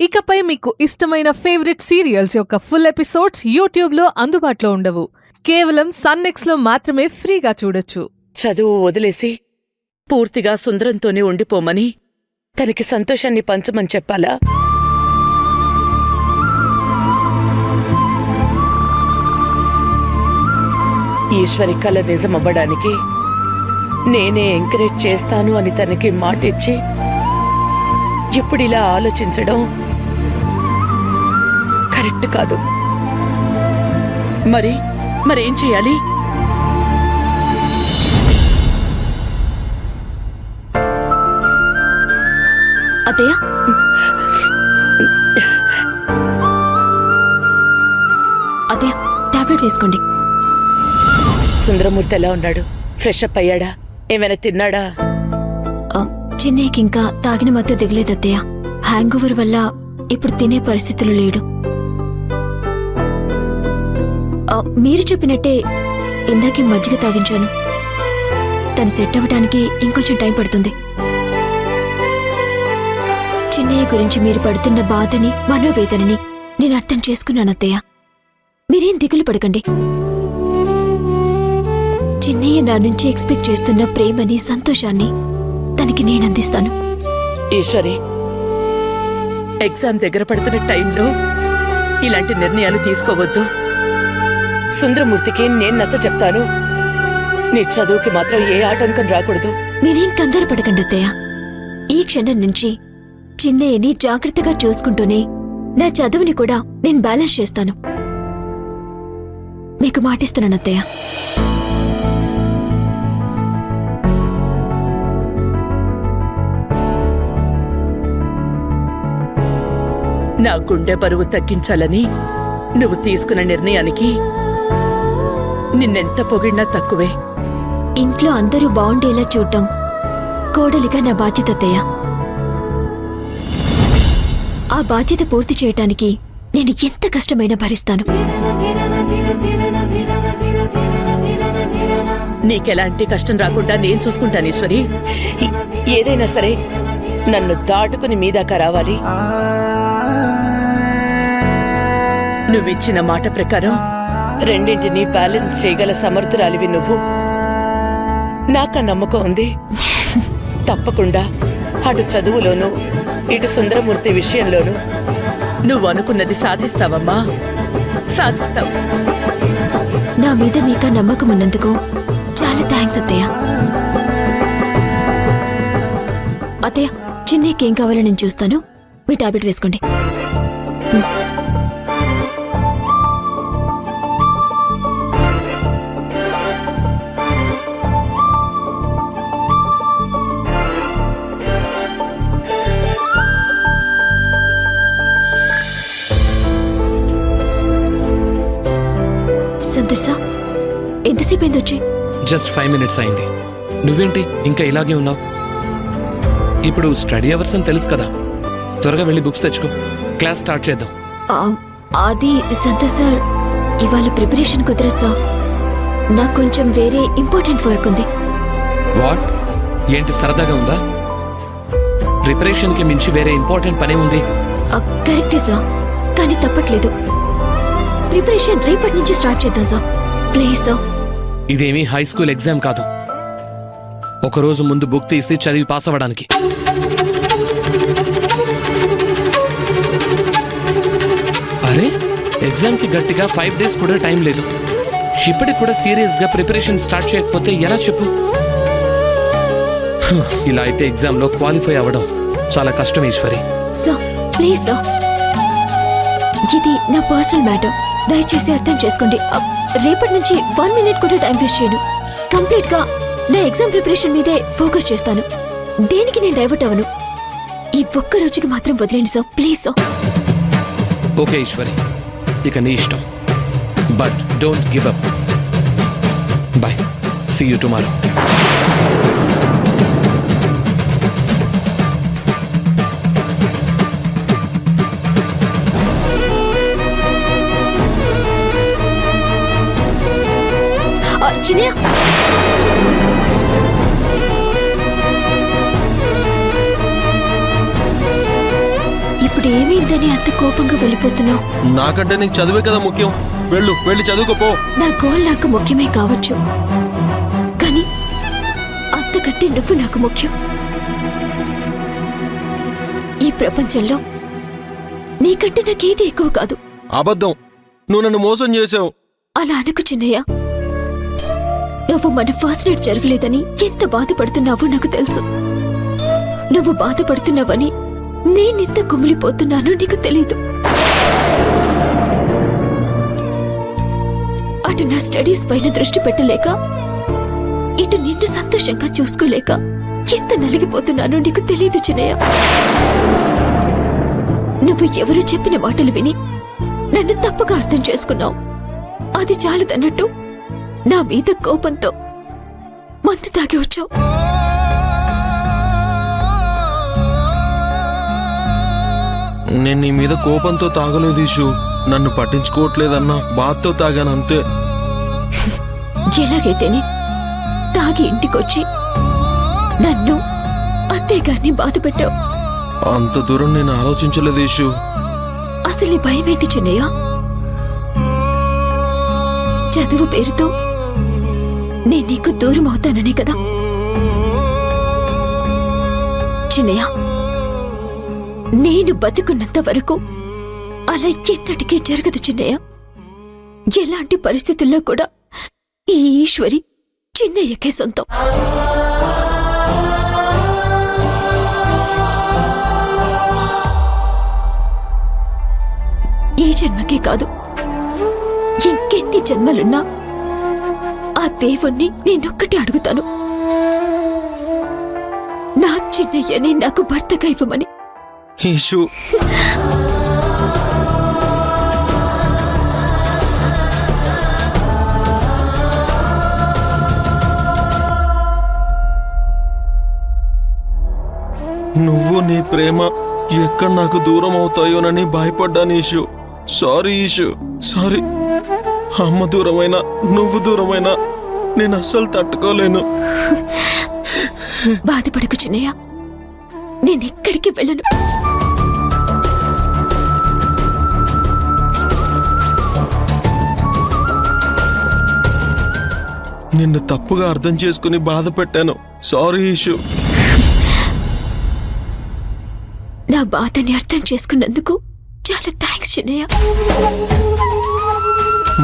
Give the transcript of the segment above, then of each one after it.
ఇకపై మీకు ఇష్టమైన ఫేవరెట్ సీరియల్స్ యొక్క ఫుల్ ఎపిసోడ్స్ యూట్యూబ్లో అందుబాటులో ఉండవు. కేవలం సన్నెక్స్లో మాత్రమే ఫ్రీగా చూడొచ్చు. చదువు వదిలేసి పూర్తిగా సుందరంతోనే ఉండిపోమని తనకి సంతోషాన్ని పంచమని చెప్పాలా? ఈశ్వరి కల నిజమవ్వడానికి నేనే ఎంకరేజ్ చేస్తాను అని తనకి మాటిచ్చి ఇప్పుడిలా ఆలోచించడం కరెక్ట్ కాదు. మరేం చేయాలి? అత్తయ్య, అత్తయ్య టాబ్లెట్ వేసుకోండి. సుందరమూర్తి ఎలా ఉన్నాడు? ఫ్రెష్ అప్ అయ్యాడా? ఏమైనా తిన్నాడా? చిన్నయ్యకి ఇంకా తాగిన మత్తు దిగలేదత్తయ్య. హ్యాంగ్ ఓవర్ వల్ల ఇప్పుడు తినే పరిస్థితులు లేడు. మీరు చెప్పినట్టే ఇందాకే మజ్జిగ తాగించాను. తను సెట్ అవ్వడానికి ఇంకొంచెం టైం పడుతుంది. చిన్నయ్య గురించి మీరు పడుతున్న బాధని, మనోవేదనని నేను అర్థం చేసుకున్నానత్తయ్య. మీరేం దిగులు పడకండి. చిన్నయ్య నా నుంచి ఎక్స్పెక్ట్ చేస్తున్న ప్రేమని, సంతోషాన్ని తనకి నేను అందిస్తాను. ఈశ్వరి, ఎగ్జామ్ దగ్గర పడుతున్న టైంలో ఇలాంటి నిర్ణయాలు తీసుకోవద్దు. సుందరమూర్తికి నేను నచ్చ చెప్తాను. నీ చదువుకి మాత్రం ఏ ఆటంకం రాకూడదు. మీరేం కంగారు పడకండి అత్తయ్య. ఈ క్షణం నుంచి చిన్నయ్యని జాగ్రత్తగా చూసుకుంటూనే నా చదువుని కూడా నేను బ్యాలెన్స్ చేస్తాను. మీకు మాటిస్తున్నాను అత్తయ్య. నా గుండె బరువు తగ్గించాలని నువ్వు తీసుకున్న నిర్ణయానికి నిన్నెంత పొగిడినా తక్కువే. ఇంట్లో అందరూ బాగుండేలా చూడటం కోడలిగా నా బాధ్యత అత్తయ్య. ఆ బాధ్యత పూర్తి చేయటానికి నేను ఎంత కష్టమైనా భరిస్తాను. నీకెలాంటి కష్టం రాకుండా నేను చూసుకుంటాను ఈశ్వరి. ఏదైనా సరే నన్ను దాటుకుని మీదాకా రావాలి. నువ్విచ్చిన మాట ప్రకారం రెండింటినీ బ్యాలెన్స్ చేయగల సమర్థురాలివి నువ్వు. నాకా నమ్మకం ఉంది. తప్పకుండా అటు చదువులోనూ ఇటు సుందరమూర్తి విషయంలోనూ నువ్వు అనుకున్నది సాధిస్తావమ్మా, సాధిస్తావు. నా మీద మీకా నమ్మకం ఉన్నందుకు చాలా థ్యాంక్స్ అత్తయ్య. అత్తయ్య, చిన్నయ్యకి ఏం కావాలో నేను చూస్తాను. మీ టాబ్లెట్ వేసుకోండి. సంతోష్ సార్, ఎంతసేపు అయింది వచ్చి? జస్ట్ 5 minutes అయింది. నువ్వేంటి ఇంకా ఇలాగే ఉన్నావు? ఇప్పుడు స్టడీ అవర్స్ అని తెలుసు కదా, త్వరగా వెళ్ళి బుక్స్ తెచ్చుకో, క్లాస్ స్టార్ట్ చేద్దాం. అది సంతోష్ సార్, ఇవాళ ప్రిపరేషన్ కుదరదు సార్. నాకు కొంచెం వేరే ఇంపార్టెంట్ వర్క్ ఉంది. వాట్? ఏంటి సరదాగా ఉందా? ప్రిపరేషన్కి మించి వేరే ఇంపార్టెంట్ పనే ఉంది. కరెక్టే సార్, కానీ తప్పట్లేదు. ప్రిపరేషన్ రేపటి నుంచి స్టార్ట్ చేద్దాం సార్, ప్లీజ్ సార్. ఇదేమీ హై స్కూల్ ఎగ్జామ్ కాదు, ఒకరోజు ముందు బుక్ తీసి చదివి పాస్ అవ్వడానికి. అరే, ఎగ్జామ్కి గట్టిగా 5 days కూడా టైం లేదు. ఇప్పటికి కూడా సీరియస్గా ప్రిపరేషన్ స్టార్ట్ చేయకపోతే ఎలా చెప్పు? ఇలా అయితే ఎగ్జామ్లో క్వాలిఫై అవ్వడం చాలా కష్టం ఈశ్వరి. సార్ ప్లీజ్ సార్, ఇది నా పర్సనల్ మ్యాటర్, దయచేసి అర్థం చేసుకోండి. రేపటి నుంచి 1 minute కూడా టైం వేస్ట్ చేయను. కంప్లీట్ గా నా ఎగ్జామ్ ప్రిపరేషన్ మీదే ఫోకస్ చేస్తాను. దేనికి నేను డైవర్ట్ అవ్వను. ఈ ఒక్క రోజుకి మాత్రం వదిలేండి sir, please sir. Okay Eshwari, ఇక నీ ఇష్టం, but don't give up. Bye, see you tomorrow. Chinnayya, ఇప్పుడు ఏమైందని అంత కోపంగా వెళ్ళిపోతున్నావు? నాకంటే నీకు చదువే కదా ముఖ్యం. వెళ్ళి చదువుకోపో. నా గోల్ నాకు ముఖ్యమే కావచ్చు, కానీ అంతకంటే నువ్వు నాకు ముఖ్యం. ఈ ప్రపంచంలో నీకంటే నాకేది ఎక్కువ కాదు. అబద్ధం. నువ్వు నన్ను మోసం చేసావు. అలా అనుకు చిన్నయ్య. నువ్వు మన ఫస్ట్ నైట్ జరగలేదని ఎంత బాధపడుతున్నావో నాకు తెలుసు. నువ్వు బాధపడుతున్నావని నేనెంత కుమిలిపోతున్నానో నీకు తెలీదు. అటు నా స్టడీస్ పైన దృష్టి పెట్టలేక, ఇటు నిన్ను సంతోషంగా చూసుకోలేక ఎంత నలిగిపోతున్నానో నీకు తెలీదు చిన్నయ్య. నువ్వు ఎవరు చెప్పిన మాటలు విని నన్ను తప్పుగా అర్థం చేసుకున్నావు. అది చాలదన్నట్టు నా మీద కోపంతో మందు తాగి వచ్చావు. నేను నీ మీద కోపంతో తాగలేదు ఇషు. నన్ను పట్టించుకోవట్లేదన్నా బాధతో తాగాను అంతే. ఎలాగైతేనే తాగి ఇంటికొచ్చి నన్ను అత్తయ్యగారిని బాధ పెట్టావు. అంత దూరం నేను ఆలోచించలేదు ఇషు. అసలు నీ భయమేంటి చిన్నయ్య? చదువు పేరుతో నేను నీకు దూరం అవుతాననే కదా. చిన్నయ్య, నేను బతుకున్నంత వరకు అలా ఎన్నటికీ జరగదు చిన్నయ్య. ఎలాంటి పరిస్థితుల్లో కూడా ఈ ఈశ్వరి చిన్నయ్యకే సొంతం. ఈ జన్మకే కాదు, ఇంకెన్ని జన్మలున్నా ఆ దేవుణ్ణి నేనొక్కటి అడుగుతాను, నా చిన్నయ్యని నాకు భర్తగా ఇవ్వమని. ఇషు, నువ్వు నీ ప్రేమ ఎక్కడ నాకు దూరం అవుతాయోనని భయపడ్డాను ఈషు. Sorry Eshu, sorry. అమ్మ దూరమైనా నువ్వు దూరమైనా నేను అస్సలు తట్టుకోలేను. బాధపడకు చిన్నయ్య, నేనెక్కడికి వెళ్ళను. నిన్ను తప్పుగా అర్థం చేసుకుని బాధ పెట్టాను. సారీ ఈషు. నా బాధని అర్థం చేసుకున్నందుకు చాలా థ్యాంక్స్ చిన్నయ్య.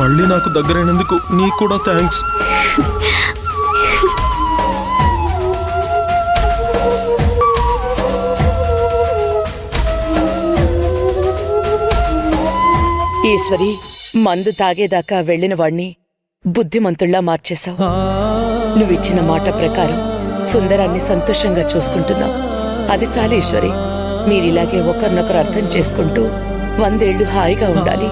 మళ్ళీ నాకు దగ్గరైనందుకు నీకు కూడా థ్యాంక్స్. ఈశ్వరి, మందు తాగేదాకా వెళ్లిన వాణ్ణి బుద్ధిమంతుళ్లా మార్చేశావు. నువ్విచ్చిన మాట ప్రకారం సుందరాన్ని సంతోషంగా చూసుకుంటున్నావు. అది చాలు ఈశ్వరి. మీరిలాగే ఒకరినొకరు అర్థం చేసుకుంటూ 100 ఏళ్లు హాయిగా ఉండాలి.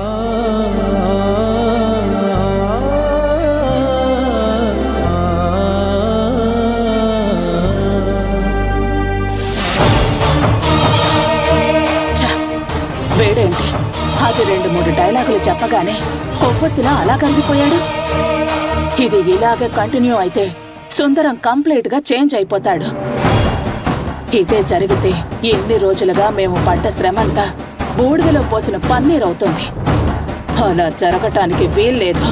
వేడేంటి? అది 2-3 డైలాగులు చెప్పగానే కొవ్వొత్తిలా అలా కరిగిపోయాడు. ఇది ఇలాగే కంటిన్యూ అయితే సుందరం కంప్లీట్ గా చేంజ్ అయిపోతాడు. ఇదే జరిగితే ఎన్ని రోజులుగా మేము పడ్డ శ్రమంతా బూడిదలో పోసిన పన్నీర్ అవుతుంది. అలా జరగటానికి వీల్లేదు.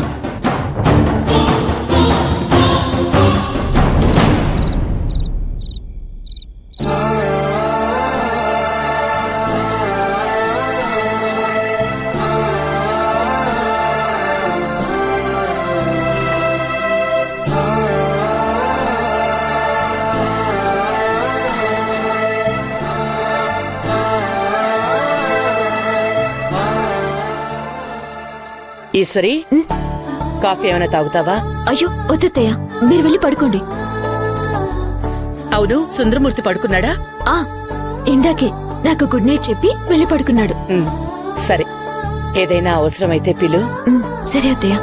ఈశ్వరి, కాఫీ ఏమైనా తాగుతావా? అయ్యో వద్దత్తయ్య, మీరు వెళ్ళి పడుకోండి. అవును, సుందరమూర్తి పడుకున్నాడా? ఇందాకే నాకు గుడ్ నైట్ చెప్పి వెళ్ళి పడుకున్నాడు. సరే, ఏదైనా అవసరమైతే పిలు. సరే అత్తయ్య.